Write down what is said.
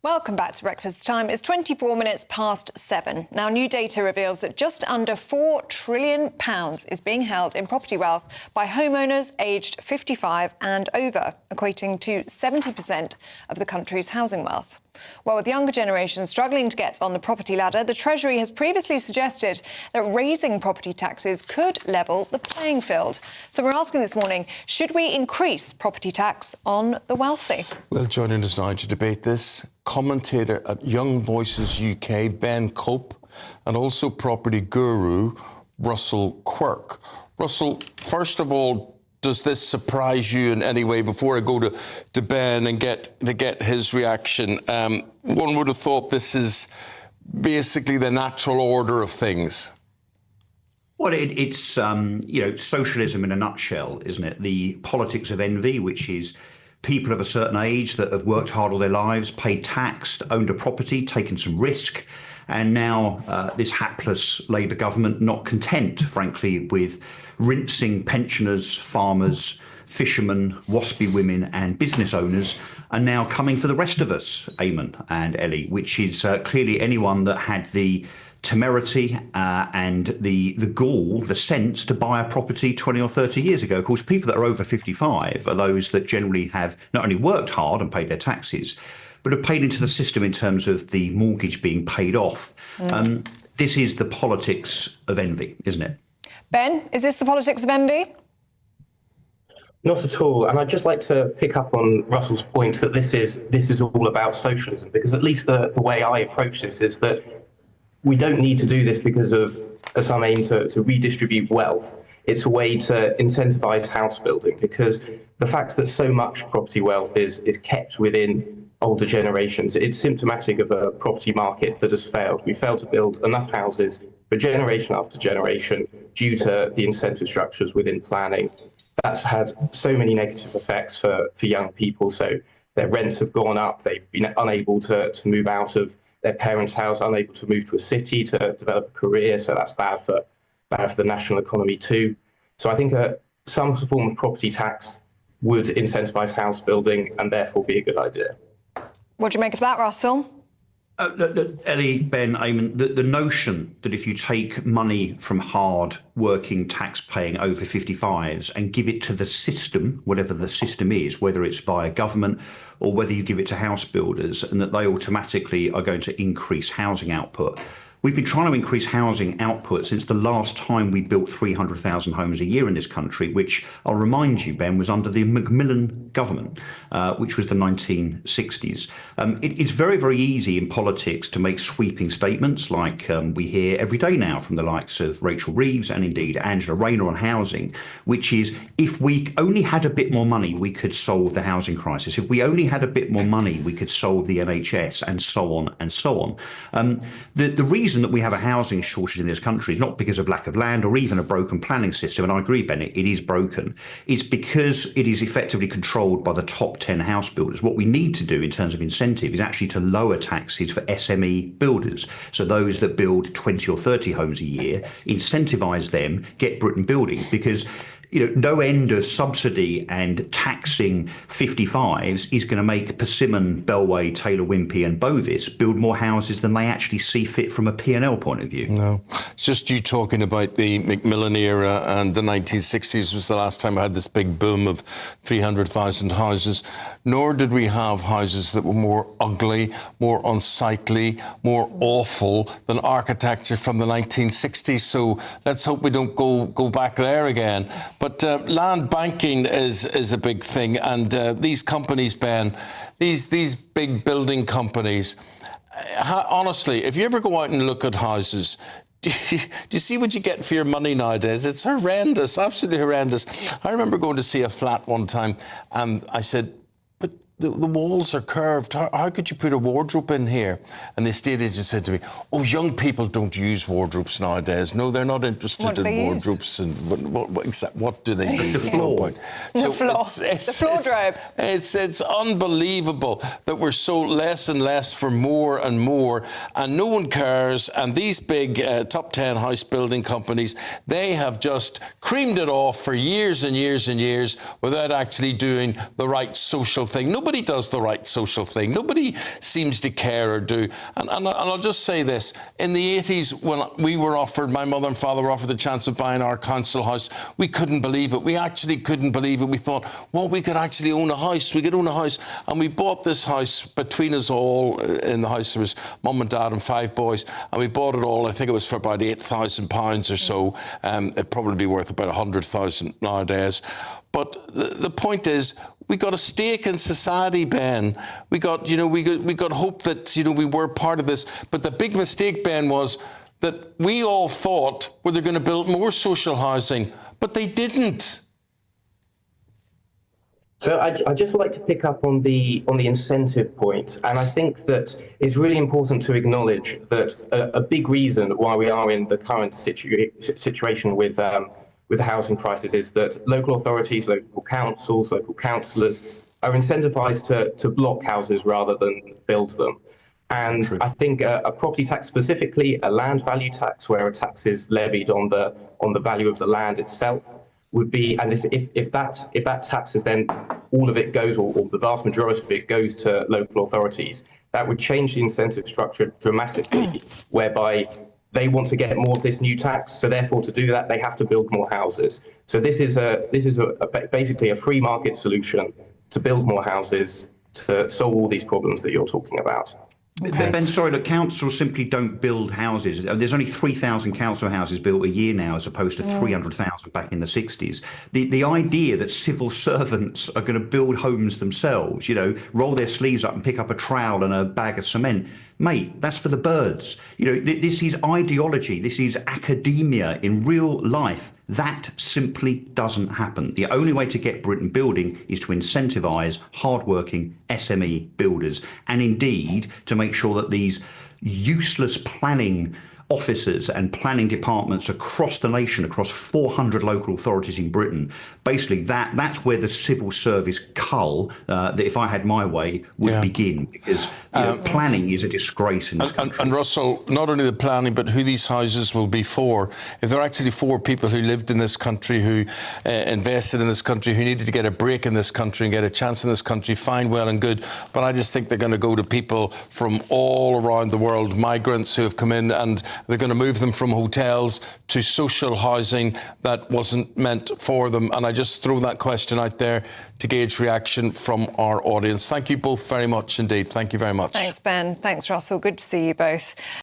Welcome back to Breakfast Time. It's 24 minutes past 7. Now, new data reveals that just under £4 trillion is being held in property wealth by homeowners aged 55 and over, equating to 70% of the country's housing wealth. Well, with younger generations struggling to get on the property ladder, the Treasury has previously suggested that raising property taxes could level the playing field. So we're asking this morning, should we increase property tax on the wealthy? Well, joining us now to debate this, commentator at Young Voices UK, Ben Cope, and also property guru, Russell Quirk. Russell, first of all, does this surprise you in any way? Before I go to Ben and get his reaction, one would have thought this is basically the natural order of things. Well, it's socialism in a nutshell, isn't it? The politics of envy, which is people of a certain age that have worked hard all their lives, paid tax, owned a property, taken some risk, and now this hapless Labour government, not content, frankly, with rinsing pensioners, farmers, fishermen, waspy women and business owners, are now coming for the rest of us, Eamon and Ellie, which is clearly anyone that had the temerity and the gall, the sense to buy a property 20 or 30 years ago. Of course, people that are over 55 are those that generally have not only worked hard and paid their taxes, but have paid into the system in terms of the mortgage being paid off. This is the politics of envy, isn't it? Ben, is this the politics of envy? Not at all. And I'd just like to pick up on Russell's point that this is all about socialism, because at least the way I approach this is that we don't need to do this because of some aim to redistribute wealth. It's a way to incentivize house building, because the fact that so much property wealth is kept within older generations, it's symptomatic of a property market that has failed. We failed to build enough houses for generation after generation due to the incentive structures within planning. That's had so many negative effects for young people. So their rents have gone up, they've been unable to move out of their parents' house, unable to move to a city to develop a career. So that's bad for the national economy too. So I think some form of property tax would incentivise house building and therefore be a good idea. What do you make of that, Russell? Ellie, Ben, Eamon, the notion that if you take money from hard-working, tax-paying over 55s and give it to the system, whatever the system is, whether it's via government or whether you give it to house builders, and that they automatically are going to increase housing output. We've been trying to increase housing output since the last time we built 300,000 homes a year in this country, which I'll remind you, Ben, was under the Macmillan government, which was the 1960s. It's very, very easy in politics to make sweeping statements like we hear every day now from the likes of Rachel Reeves and indeed Angela Rayner on housing, which is if we only had a bit more money, we could solve the housing crisis. If we only had a bit more money, we could solve the NHS and so on and so on. The reason that we have a housing shortage in this country is not because of lack of land or even a broken planning system, and I agree, Bennett, it is broken. It's because it is effectively controlled by the top 10 house builders. What we need to do in terms of incentive is actually to lower taxes for SME builders. So those that build 20 or 30 homes a year, incentivise them, get Britain building, because no end of subsidy and taxing 55s is going to make Persimmon, Bellway, Taylor Wimpey and Bovis build more houses than they actually see fit from a P&L point of view. No, it's just you talking about the Macmillan era, and the 1960s was the last time I had this big boom of 300,000 houses. Nor did we have houses that were more ugly, more unsightly, more awful than architecture from the 1960s. So let's hope we don't go back there again. But land banking is a big thing, and these companies, Ben, these big building companies, honestly, if you ever go out and look at houses, do you see what you get for your money nowadays? It's horrendous, absolutely horrendous. I remember going to see a flat one time, and I said, the walls are curved. How could you put a wardrobe in here? And the estate agent said to me, oh, young people don't use wardrobes nowadays. No, they're not interested in wardrobes. And what do they use? The floor. The floor. It's unbelievable that we're so less and less for more and more, and no one cares. And these big top 10 house building companies, they have just creamed it off for years and years and years without actually doing the right social thing. Nobody Nobody does the right social thing. Nobody seems to care or do. And I'll just say this. In the 80s, when we were offered, my mother and father were offered the chance of buying our council house, we couldn't believe it. We actually couldn't believe it. We thought, well, we could actually own a house. We could own a house. And we bought this house between us all. In the house, there was mum and dad and 5 boys. And we bought it all, I think it was for about £8,000 or so. It'd probably be worth about 100,000 nowadays. But the point is, we got a stake in society, Ben. We got hope that, we were part of this. But the big mistake, Ben, was that we all thought, well, they're going to build more social housing, but they didn't. So I'd just like to pick up on the incentive point, and I think that it's really important to acknowledge that a big reason why we are in the current situation with the housing crisis is that local authorities, local councils, local councillors are incentivized to block houses rather than build them. And I think a property tax, specifically a land value tax, where a tax is levied on the value of the land itself, would be, and if that tax is then all of it goes, or the vast majority of it goes to local authorities, that would change the incentive structure dramatically, whereby they want to get more of this new tax, so therefore to do that they have to build more houses. So this is basically a free market solution to build more houses to solve all these problems that you're talking about. Okay. Ben, sorry, look, councils simply don't build houses. There's only 3,000 council houses built a year now, as opposed to 300,000 back in the 60s. The idea that civil servants are going to build homes themselves, roll their sleeves up and pick up a trowel and a bag of cement, mate, that's for the birds. This is ideology. This is academia in real life. That simply doesn't happen. The only way to get Britain building is to incentivise hardworking SME builders, and indeed to make sure that these useless planning officers and planning departments across the nation, across 400 local authorities in Britain, basically that's where the civil service cull, that if I had my way, would begin, because planning is a disgrace in this country. And Russell, not only the planning, but who these houses will be for. If they're actually for people who lived in this country, who invested in this country, who needed to get a break in this country and get a chance in this country, fine, well and good. But I just think they're going to go to people from all around the world, migrants who have come in, and they're going to move them from hotels to social housing that wasn't meant for them. And I just throw that question out there to gauge reaction from our audience. Thank you both very much indeed. Thank you very much. Thanks, Ben. Thanks, Russell. Good to see you both.